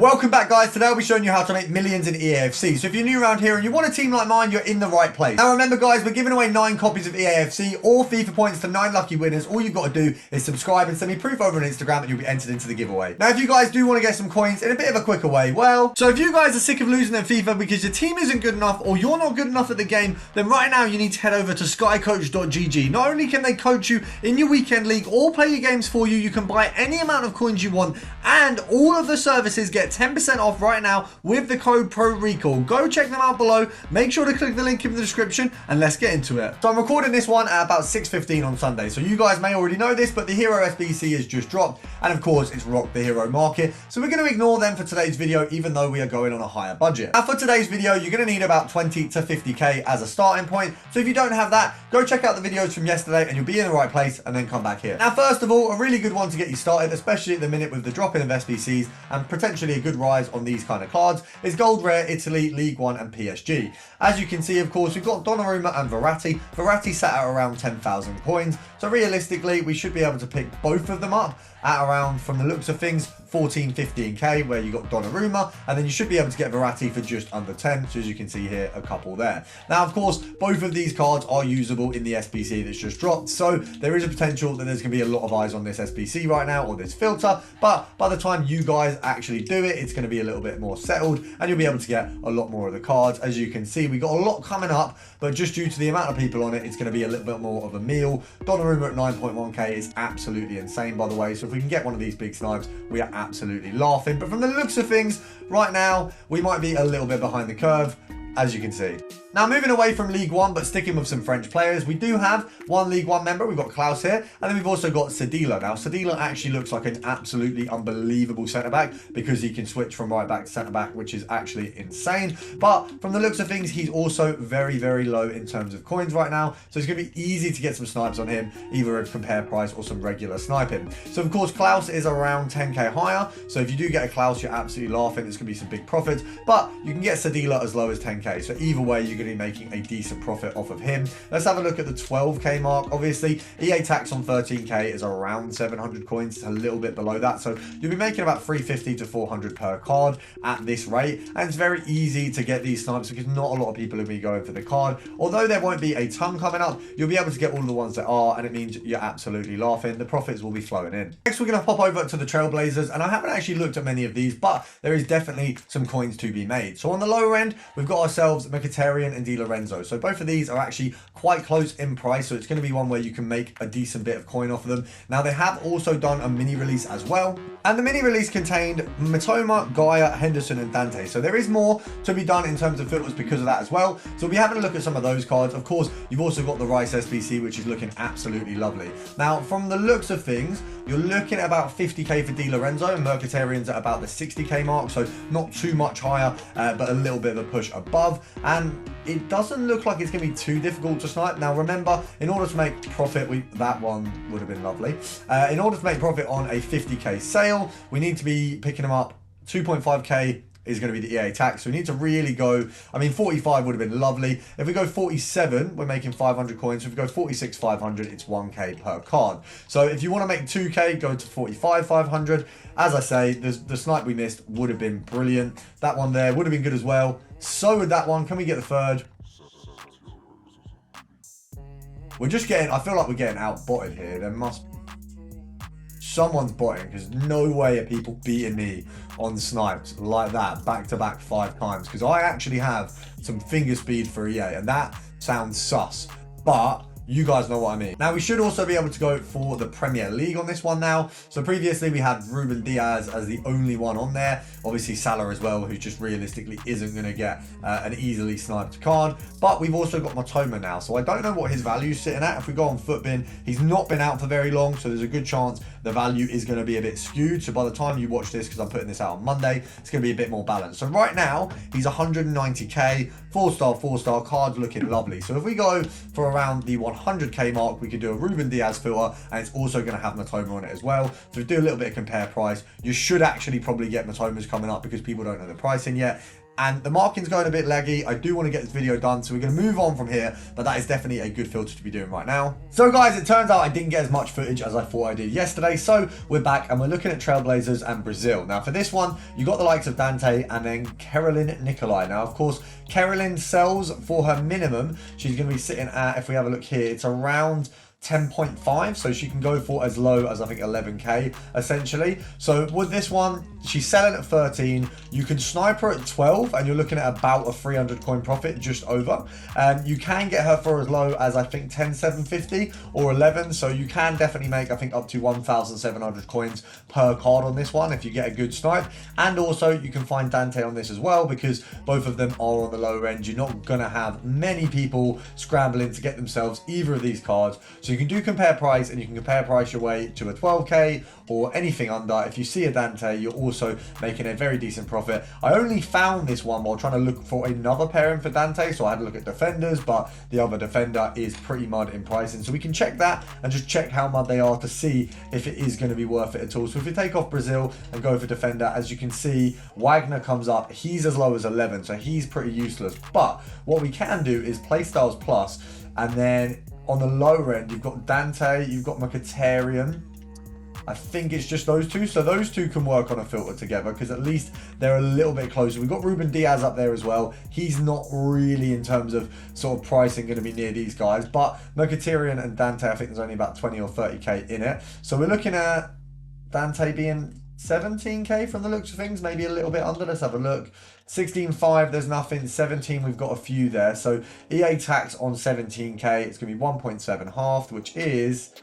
Welcome back, guys. Today I'll be showing you how to make millions in EAFC. So if you're new around here and you want a team like mine, you're in the right place. Now remember, guys, we're giving away 9 copies of EAFC or FIFA points to 9 lucky winners. All you've got to do is subscribe and send me proof over on Instagram and you'll be entered into the giveaway. Now if you guys do want to get some coins in a bit of a quicker way, well, so if you guys are sick of losing at FIFA because your team isn't good enough or you're not good enough at the game, then right now you need to head over to skycoach.gg. Not only can they coach you in your weekend league or play your games for you, you can buy any amount of coins you want, and all of the services get 10% off right now with the code PRORECALL. Go check them out below. Make sure to click the link in the description and let's get into it. So I'm recording this one at about 6:15 on Sunday. So you guys may already know this, but the Hero SBC has just dropped. And of course, it's rocked the Hero market. So we're going to ignore them for today's video, even though we are going on a higher budget. Now for today's video, you're going to need about 20 to 50k as a starting point. So if you don't have that, go check out the videos from yesterday and you'll be in the right place, and then come back here. Now, first of all, a really good one to get you started, especially at the minute with the drop in of SBCs and potentially a good rise on these kind of cards, is Gold Rare, Italy, League One and PSG. As you can see, of course, we've got Donnarumma and Verratti. Verratti sat at around 10,000 coins. So realistically, we should be able to pick both of them up at around, from the looks of things, 14, 15k, where you got Donnarumma, and then you should be able to get Verratti for just under 10. So as you can see here, a couple there. Now, of course, both of these cards are usable in the SBC that's just dropped. So there is a potential that there's going to be a lot of eyes on this SBC right now, or this filter. But by the time you guys actually do it, it's going to be a little bit more settled and you'll be able to get a lot more of the cards. As you can see, we got a lot coming up, but just due to the amount of people on it, it's going to be a little bit more of a meal. Donnarumma at 9.1k is absolutely insane, by the way. So if we can get one of these big snipes, we are absolutely laughing. But from the looks of things right now, we might be a little bit behind the curve, as you can see. Now, moving away from League One, but sticking with some French players, we do have one League One member. We've got Klaus here, and then we've also got Sedila. Now, Sedila actually looks like an absolutely unbelievable centre-back because he can switch from right back to centre-back, which is actually insane. But from the looks of things, he's also very, very low in terms of coins right now. So it's going to be easy to get some snipes on him, either at compare price or some regular sniping. So, of course, Klaus is around 10k higher. So if you do get a Klaus, you're absolutely laughing. It's going to be some big profits. But you can get Sedila as low as 10k. So either way, you're going to be making a decent profit off of him. Let's have a look at the 12k mark. Obviously, EA tax on 13k is around 700 coins. It's a little bit below that. So you'll be making about 350 to 400 per card at this rate. And it's very easy to get these snipes because not a lot of people will be going for the card. Although there won't be a ton coming up, you'll be able to get all the ones that are, and it means you're absolutely laughing. The profits will be flowing in. Next, we're going to pop over to the Trailblazers, and I haven't actually looked at many of these, but there is definitely some coins to be made. So on the lower end, we've got ourselves Mkhitaryan and Di Lorenzo. So both of these are actually quite close in price, so it's going to be one where you can make a decent bit of coin off of them. Now, they have also done a mini release as well, and the mini release contained Matoma, Gaia, Henderson and Dante. So there is more to be done in terms of filters because of that as well. So we'll be having a look at some of those cards. Of course, you've also got the Rice SBC, which is looking absolutely lovely. Now, from the looks of things, you're looking at about 50k for Di Lorenzo, and Mkhitaryan's at about the 60k mark, so not too much higher, but a little bit of a push above. And it doesn't look like it's going to be too difficult to snipe. Now remember, in order to make profit, that one would have been lovely. In order to make profit on a 50k sale, we need to be picking them up. 2.5k is going to be the EA tax. So we need to really go, I mean, 45 would have been lovely. If we go 47, we're making 500 coins. So if we go 46, 500, it's 1k per card. So if you want to make 2k, go to 45, 500. As I say, the snipe we missed would have been brilliant. That one there would have been good as well. So would that one. Can we get the third? We're just getting, I feel like we're getting out-botted here. There must be. Someone's botting, because no way are people beating me on snipes like that back-to-back 5 times. Because I actually have some finger speed for EA, and that sounds sus. But you guys know what I mean. Now, we should also be able to go for the Premier League on this one now. So previously, we had Ruben Diaz as the only one on there. Obviously, Salah as well, who just realistically isn't going to get an easily sniped card. But we've also got Matoma now. So I don't know what his value is sitting at. If we go on Footbin, he's not been out for very long. So there's a good chance the value is going to be a bit skewed. So by the time you watch this, because I'm putting this out on Monday, it's going to be a bit more balanced. So right now, he's 190k, 4-star cards looking lovely. So if we go for around the 100k mark, we could do a Ruben Diaz filter, and it's also going to have Matoma on it as well. So if we do a little bit of compare price, you should actually probably get Matomas coming up because people don't know the pricing yet. And the marking's going a bit laggy. I do want to get this video done, so we're going to move on from here, but that is definitely a good filter to be doing right now. So guys, it turns out I didn't get as much footage as I thought I did yesterday, so we're back and we're looking at Trailblazers and Brazil. Now for this one, you got the likes of Dante and then Carolyn Nicolai. Now of course, Carolyn sells for her minimum. She's going to be sitting at, if we have a look here, it's around 10.5, so she can go for as low as I think 11k essentially. So with this one, she's selling at 13. You can snipe her at 12 and you're looking at about a 300 coin profit, just over. You can get her for as low as I think 10,750 or 11, so you can definitely make I think up to 1,700 coins per card on this one if you get a good snipe. And also you can find Dante on this as well, because both of them are on the lower end. You're not gonna have many people scrambling to get themselves either of these cards, so you can do compare price, and you can compare price your way to a 12k or anything under. If you see a Dante, you're also making a very decent profit. I only found this one while trying to look for another pairing for Dante, so I had to look at defenders, but the other defender is pretty mud in pricing, so we can check that and just check how mud they are to see if it is going to be worth it at all. So if we take off Brazil and go for defender, as you can see, Wagner comes up. He's as low as 11, so he's pretty useless. But what we can do is Playstyles Plus, and then on the lower end, you've got Dante, you've got Mkhitaryan. I think it's just those two. So those two can work on a filter together, because at least they're a little bit closer. We've got Ruben Diaz up there as well. He's not really, in terms of sort of pricing, going to be near these guys. But Mkhitaryan and Dante, I think there's only about 20 or 30k in it. So we're looking at Dante being 17k from the looks of things, maybe a little bit under. Let's have a look. 16.5, there's nothing. 17, we've got a few there. So EA tax on 17k, it's going to be 1.7 halved, which is,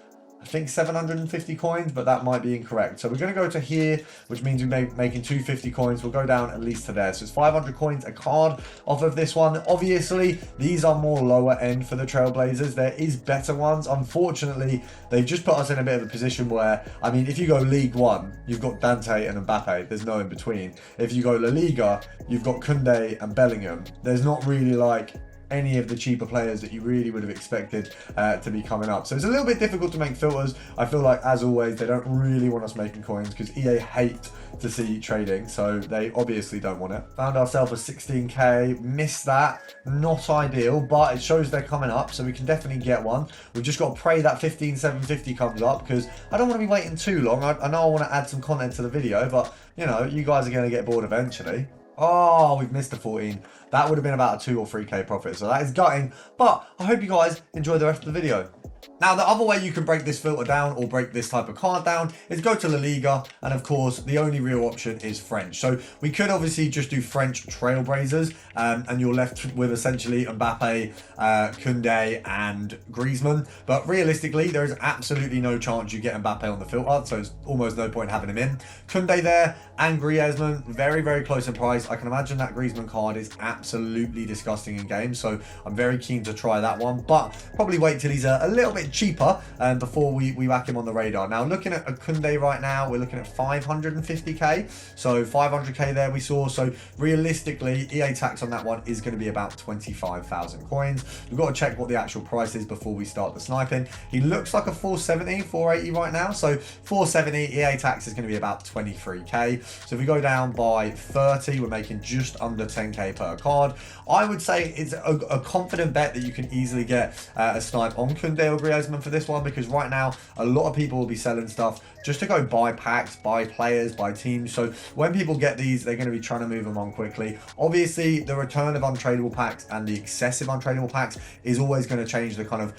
I think, 750 coins, but that might be incorrect. So we're going to go to here, which means we're making 250 coins. We'll go down at least to there. So it's 500 coins a card off of this one. Obviously, these are more lower end for the Trailblazers. There is better ones. Unfortunately, they've just put us in a bit of a position where, I mean, if you go League One, you've got Dante and Mbappe. There's no in between. If you go La Liga, you've got Koundé and Bellingham. There's not really like any of the cheaper players that you really would have expected to be coming up. So it's a little bit difficult to make filters. I feel like, as always, they don't really want us making coins, because EA hate to see trading, so they obviously don't want it. Found ourselves a 16k, missed that, not ideal, but it shows they're coming up, so we can definitely get one. We've just got to pray that 15,750 comes up, because I don't want to be waiting too long. I know I want to add some content to the video, but you know, you guys are going to get bored eventually. Oh, we've missed the 14. That would have been about a 2 or 3k profit, so that is gutting. But I hope you guys enjoy the rest of the video. Now, the other way you can break this filter down, or break this type of card down, is go to La Liga, and of course, the only real option is French. So we could obviously just do French Trailblazers, and you're left with essentially Mbappe, Koundé, and Griezmann. But realistically, there is absolutely no chance you get Mbappe on the filter, so it's almost no point having him in. Koundé there, and Griezmann, very, very close in price. I can imagine that Griezmann card is absolutely disgusting in game, so I'm very keen to try that one, but probably wait till he's a little bit cheaper before we whack him on the radar. Now, looking at a Koundé right now, we're looking at 550k, so 500k there we saw. So realistically, EA tax on that one is going to be about 25,000 coins. We've got to check what the actual price is before we start the sniping. He looks like a 470, 480 right now, so 470, EA tax is going to be about 23k. So if we go down by 30, we're making just under 10k per card. I would say it's a confident bet that you can easily get a snipe on Koundé or Griezmann for this one, because right now a lot of people will be selling stuff just to go buy packs, buy players, buy teams. So when people get these, they're going to be trying to move them on quickly. Obviously, the return of untradeable packs and the excessive untradeable packs is always going to change the kind of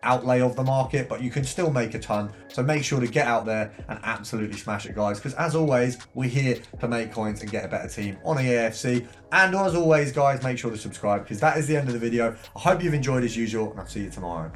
outlay of the market, but you can still make a ton. So make sure to get out there and absolutely smash it, guys, because as always, we're here to make coins and get a better team on EAFC. And as always, guys, make sure to subscribe, because that is the end of the video. I hope you've enjoyed as usual, and I'll see you tomorrow.